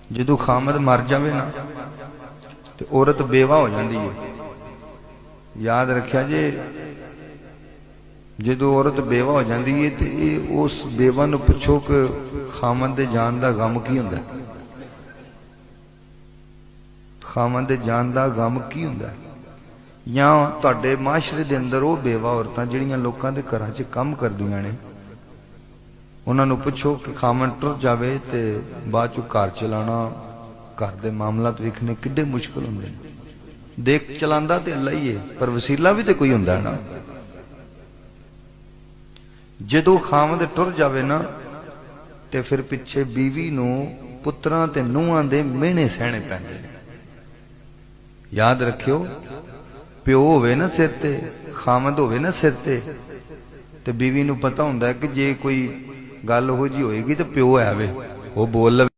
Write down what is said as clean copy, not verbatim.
जदों खामद मर जाए ना तो औरत बेवा हो जाती है। याद रखिया जे, जदों औरत बेवा हो जाती है तो ये उस बेवा नूं पुछो कि खामद दे जान दा गम की हुंदा। खामद दे जान दा गम की हुंदा। या तुहाडे माशरे दे अंदर वो बेवा औरतां जिहड़ियां लोकां दे घरां 'च काम करदियां ने, उन्हां नूं पुछो कि खामद टुर जावे ते बाद चों घर चलाना, घर दे मामलात वेखने किड्डे मुश्किल हुंदे ने। देख चलांदा ते अल्लाह ही है, पर वसीला भी तो कोई हुंदा ना। जदों खामद टुर जावे ना ते फिर पिछे बीवी नूं पुत्रां ते नूहां दे मेहणे सहने पैंदे ने। याद रखियो, प्यो होवे ना सिर ते, खामद होवे ना सिर ते बीवी नूं पता हुंदा है कि जे कोई गल हो जी होएगी तो प्यो है वे, वो बोल लवे।